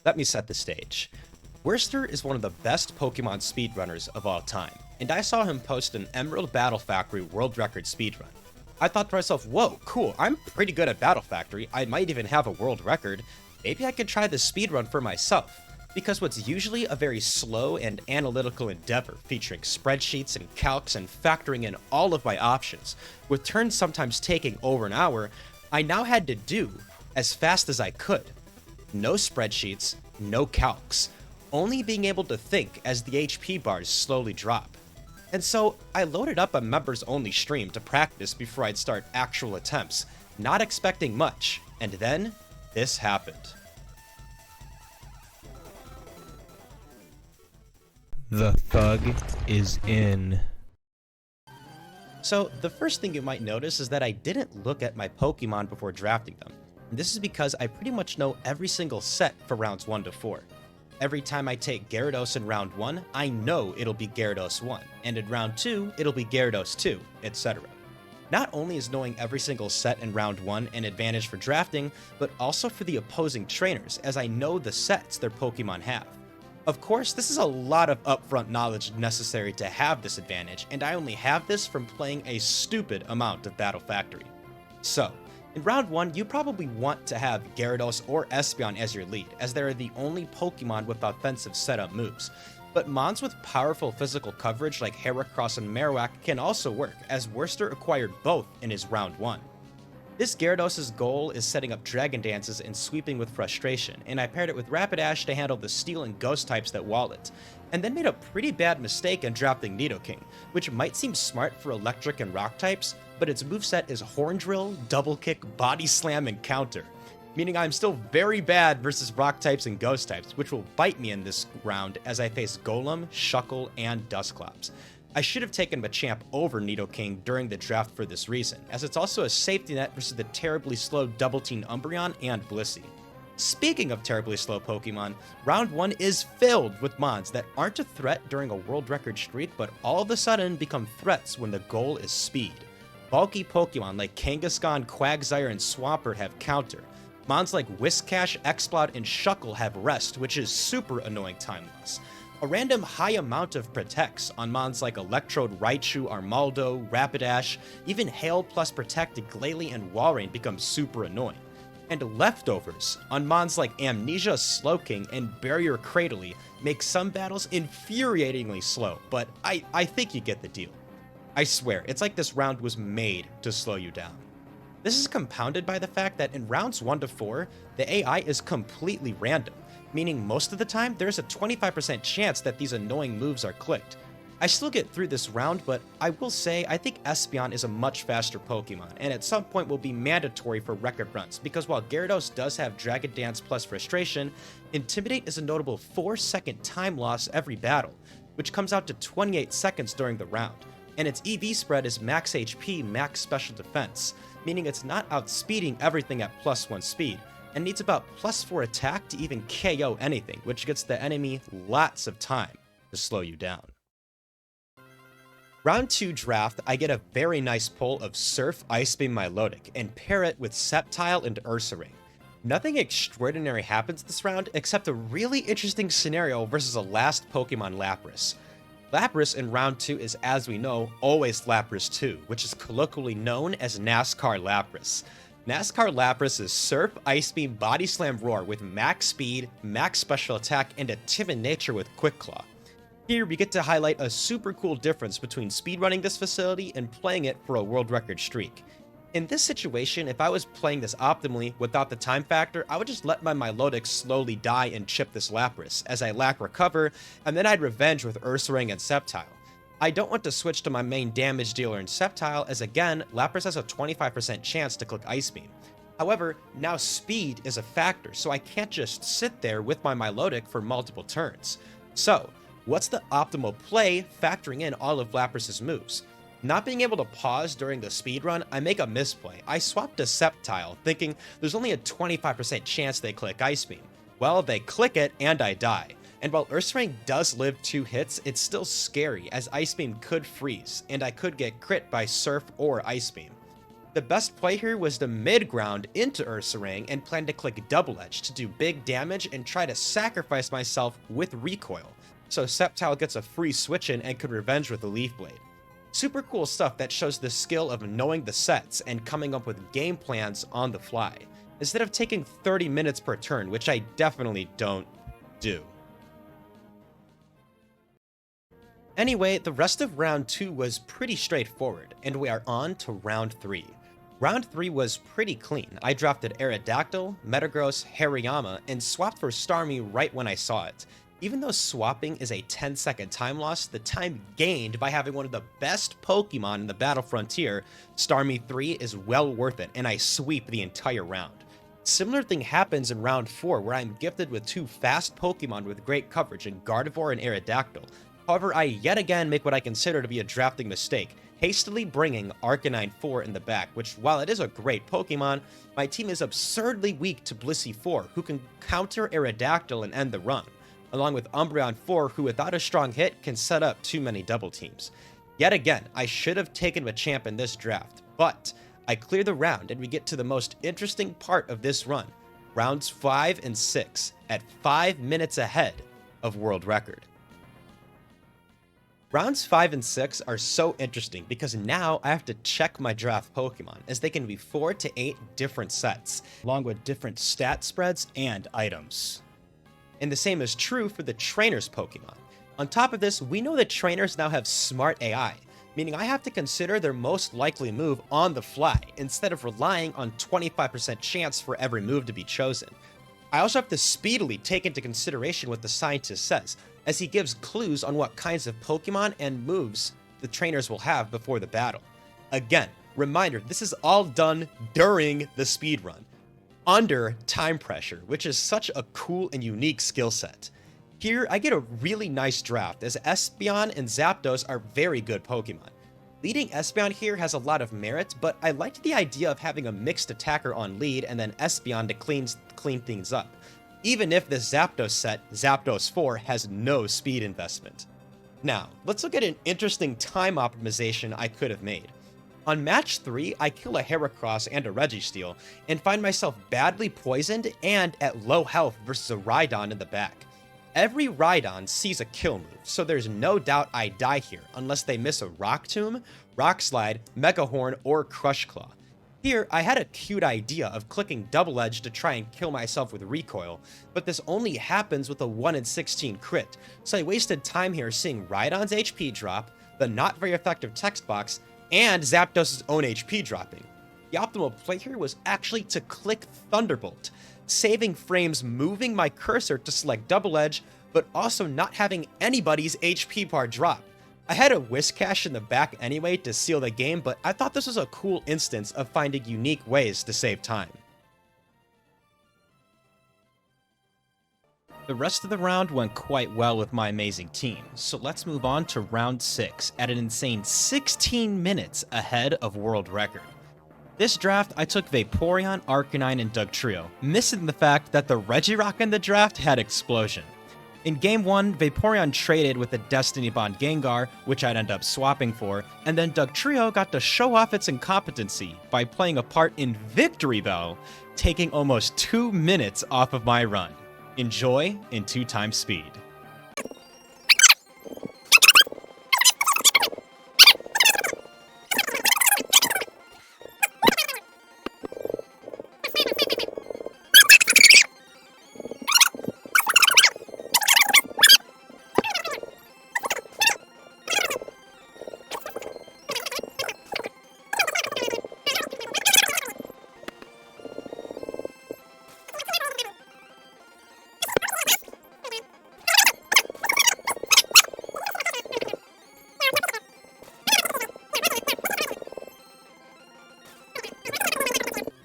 Let me set the stage. Worcester is one of the best Pokemon speedrunners of all time, and I saw him post an Emerald Battle Factory world record speedrun. I thought to myself, whoa, cool, I'm pretty good at Battle Factory, I might even have a world record, maybe I could try this speedrun for myself. Because what's usually a very slow and analytical endeavor featuring spreadsheets and calcs and factoring in all of my options, with turns sometimes taking over an hour, I now had to do as fast as I could. No spreadsheets, no calcs, only being able to think as the HP bars slowly drop. And so I loaded up a members only stream to practice before I'd start actual attempts, not expecting much, and then this happened. The thug is in. So the first thing you might notice is that I didn't look at my Pokemon before drafting them. And this is because I pretty much know every single set for rounds 1 to 4. Every time I take Gyarados in round 1, I know it'll be Gyarados 1, and in round 2, it'll be Gyarados 2, etc. Not only is knowing every single set in round 1 an advantage for drafting, but also for the opposing trainers, as I know the sets their Pokemon have. Of course, this is a lot of upfront knowledge necessary to have this advantage, and I only have this from playing a stupid amount of Battle Factory. So, in round 1, you probably want to have Gyarados or Espeon as your lead, as they are the only Pokemon with offensive setup moves. But mons with powerful physical coverage like Heracross and Marowak can also work, as Worcester acquired both in his round 1. This Gyarados' goal is setting up Dragon Dances and sweeping with Frustration, and I paired it with Rapidash to handle the Steel and Ghost types that wall it, and then made a pretty bad mistake in drafting Nidoking, which might seem smart for Electric and Rock types, but its moveset is Horn Drill, Double Kick, Body Slam, and Counter, meaning I'm still very bad versus Rock types and Ghost types, which will bite me in this round as I face Golem, Shuckle, and Dusclops. I should have taken Machamp over Nidoking during the draft for this reason, as it's also a safety net versus the terribly slow Double Team Umbreon and Blissey. Speaking of terribly slow Pokemon, round 1 is filled with mons that aren't a threat during a world record streak, but all of a sudden become threats when the goal is speed. Bulky Pokemon like Kangaskhan, Quagsire, and Swampert have counter. Mons like Whiscash, Exploud, and Shuckle have rest, which is super annoying time loss. A random high amount of protects on mons like Electrode, Raichu, Armaldo, Rapidash, even Hail plus Protect, Glalie, and Walrein become super annoying. And leftovers on mons like Amnesia, Slowking, and Barrier Cradily make some battles infuriatingly slow, but I think you get the deal. I swear, it's like this round was made to slow you down. This is compounded by the fact that in rounds 1 to 4, the AI is completely random, meaning most of the time there's a 25% chance that these annoying moves are clicked. I still get through this round, but I will say I think Espeon is a much faster Pokemon, and at some point will be mandatory for record runs, because while Gyarados does have Dragon Dance plus Frustration, Intimidate is a notable 4-second time loss every battle, which comes out to 28 seconds during the round, and its EV spread is max HP, max special defense, meaning it's not outspeeding everything at +1 speed, and needs about +4 attack to even KO anything, which gets the enemy lots of time to slow you down. Round 2 draft, I get a very nice pull of Surf, Ice Beam Milotic, and pair it with Sceptile and Ursaring. Nothing extraordinary happens this round, except a really interesting scenario versus a last Pokemon Lapras. Lapras in round 2 is, as we know, always Lapras 2, which is colloquially known as NASCAR Lapras. NASCAR Lapras is Surf, Ice Beam, Body Slam, Roar with max speed, max special attack, and a timid nature with Quick Claw. Here we get to highlight a super cool difference between speedrunning this facility and playing it for a world record streak. In this situation, if I was playing this optimally without the time factor, I would just let my Milotic slowly die and chip this Lapras, as I lack recover, and then I'd revenge with Ursaring and Sceptile. I don't want to switch to my main damage dealer in Sceptile, as again, Lapras has a 25% chance to click Ice Beam. However, now speed is a factor, so I can't just sit there with my Milotic for multiple turns. So, what's the optimal play factoring in all of Lapras' moves? Not being able to pause during the speedrun, I make a misplay. I swap to Sceptile, thinking there's only a 25% chance they click Ice Beam. Well, they click it, and I die. And while Ursaring does live 2 hits, it's still scary, as Ice Beam could freeze, and I could get crit by Surf or Ice Beam. The best play here was to mid-ground into Ursaring and plan to click double edge to do big damage and try to sacrifice myself with recoil, so Sceptile gets a free switch in and could revenge with the Leaf Blade. Super cool stuff that shows the skill of knowing the sets and coming up with game plans on the fly, instead of taking 30 minutes per turn, which I definitely don't do. Anyway, the rest of round 2 was pretty straightforward, and we are on to round 3. Round 3 was pretty clean. I drafted Aerodactyl, Metagross, Hariyama, and swapped for Starmie right when I saw it. Even though swapping is a 10-second time loss, the time gained by having one of the best Pokemon in the Battle Frontier, Starmie 3, is well worth it, and I sweep the entire round. Similar thing happens in round 4, where I'm gifted with 2 fast Pokemon with great coverage in Gardevoir and Aerodactyl. However, I yet again make what I consider to be a drafting mistake, hastily bringing Arcanine 4 in the back, which, while it is a great Pokemon, my team is absurdly weak to Blissey 4, who can counter Aerodactyl and end the run, along with Umbreon 4, who without a strong hit can set up too many double teams. Yet again, I should have taken Machamp in this draft, but I clear the round and we get to the most interesting part of this run, rounds 5 and 6, at 5 minutes ahead of world record. Rounds 5 and 6 are so interesting because now I have to check my draft Pokemon, as they can be 4 to 8 different sets, along with different stat spreads and items. And the same is true for the trainers Pokemon. On top of this, we know that trainers now have smart AI, meaning I have to consider their most likely move on the fly, instead of relying on 25% chance for every move to be chosen. I also have to speedily take into consideration what the scientist says, as he gives clues on what kinds of Pokemon and moves the trainers will have before the battle. Again, reminder, this is all done during the speedrun, under time pressure, which is such a cool and unique skill set. Here, I get a really nice draft, as Espeon and Zapdos are very good Pokemon. Leading Espeon here has a lot of merit, but I liked the idea of having a mixed attacker on lead and then Espeon to clean things up, even if the Zapdos set, Zapdos 4, has no speed investment. Now, let's look at an interesting time optimization I could have made. On match 3, I kill a Heracross and a Registeel, and find myself badly poisoned and at low health versus a Rhydon in the back. Every Rhydon sees a kill move, so there's no doubt I die here unless they miss a Rock Tomb, Rock Slide, Mega Horn, or Crush Claw. Here, I had a cute idea of clicking Double Edge to try and kill myself with recoil, but this only happens with a 1 in 16 crit, so I wasted time here seeing Rhydon's HP drop, the not very effective text box, and Zapdos' own HP dropping. The optimal play here was actually to click Thunderbolt, saving frames moving my cursor to select Double Edge, but also not having anybody's HP bar drop. I had a Whiscash in the back anyway to seal the game, but I thought this was a cool instance of finding unique ways to save time. The rest of the round went quite well with my amazing team, so let's move on to round 6 at an insane 16 minutes ahead of world record. This draft, I took Vaporeon, Arcanine, and Dugtrio, missing the fact that the Regirock in the draft had Explosion. In Game 1, Vaporeon traded with the Destiny Bond Gengar, which I'd end up swapping for, and then Dugtrio got to show off its incompetency by playing a part in Victreebel, taking almost 2 minutes off of my run. Enjoy in 2 times speed.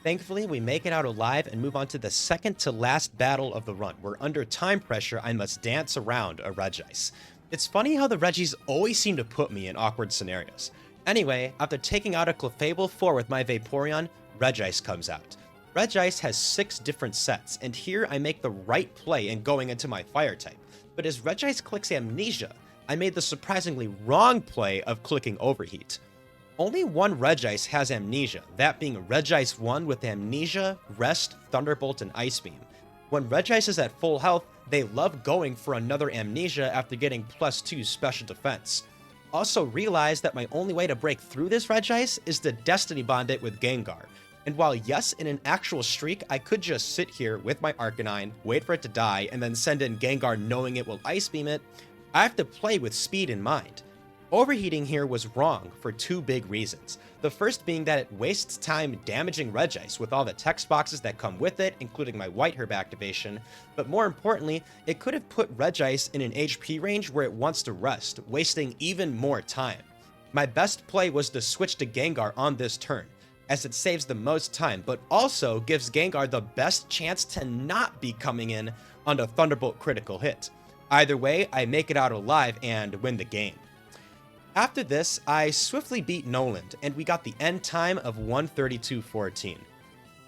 Thankfully, we make it out alive and move on to the second to last battle of the run, where under time pressure, I must dance around a Regice. It's funny how the Regis always seem to put me in awkward scenarios. Anyway, after taking out a Clefable 4 with my Vaporeon, Regice comes out. Regice has 6 different sets, and here I make the right play in going into my Fire type. But as Regice clicks Amnesia, I made the surprisingly wrong play of clicking Overheat. Only one Regice has Amnesia, that being Regice 1 with Amnesia, Rest, Thunderbolt, and Ice Beam. When Regice is at full health, they love going for another Amnesia after getting +2 special defense. Also realize that my only way to break through this Regice is to Destiny Bond it with Gengar. And while yes, in an actual streak, I could just sit here with my Arcanine, wait for it to die, and then send in Gengar knowing it will Ice Beam it, I have to play with speed in mind. Overheating here was wrong for two big reasons. The first being that it wastes time damaging Regice with all the text boxes that come with it, including my White Herb activation, but more importantly, it could have put Regice in an HP range where it wants to rest, wasting even more time. My best play was to switch to Gengar on this turn, as it saves the most time, but also gives Gengar the best chance to not be coming in on a Thunderbolt critical hit. Either way, I make it out alive and win the game. After this, I swiftly beat Noland, and we got the end time of 1:32:14.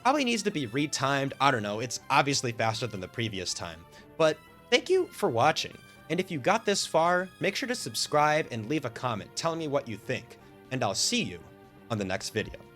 Probably needs to be retimed, I don't know, it's obviously faster than the previous time. But thank you for watching, and if you got this far, make sure to subscribe and leave a comment telling me what you think, and I'll see you on the next video.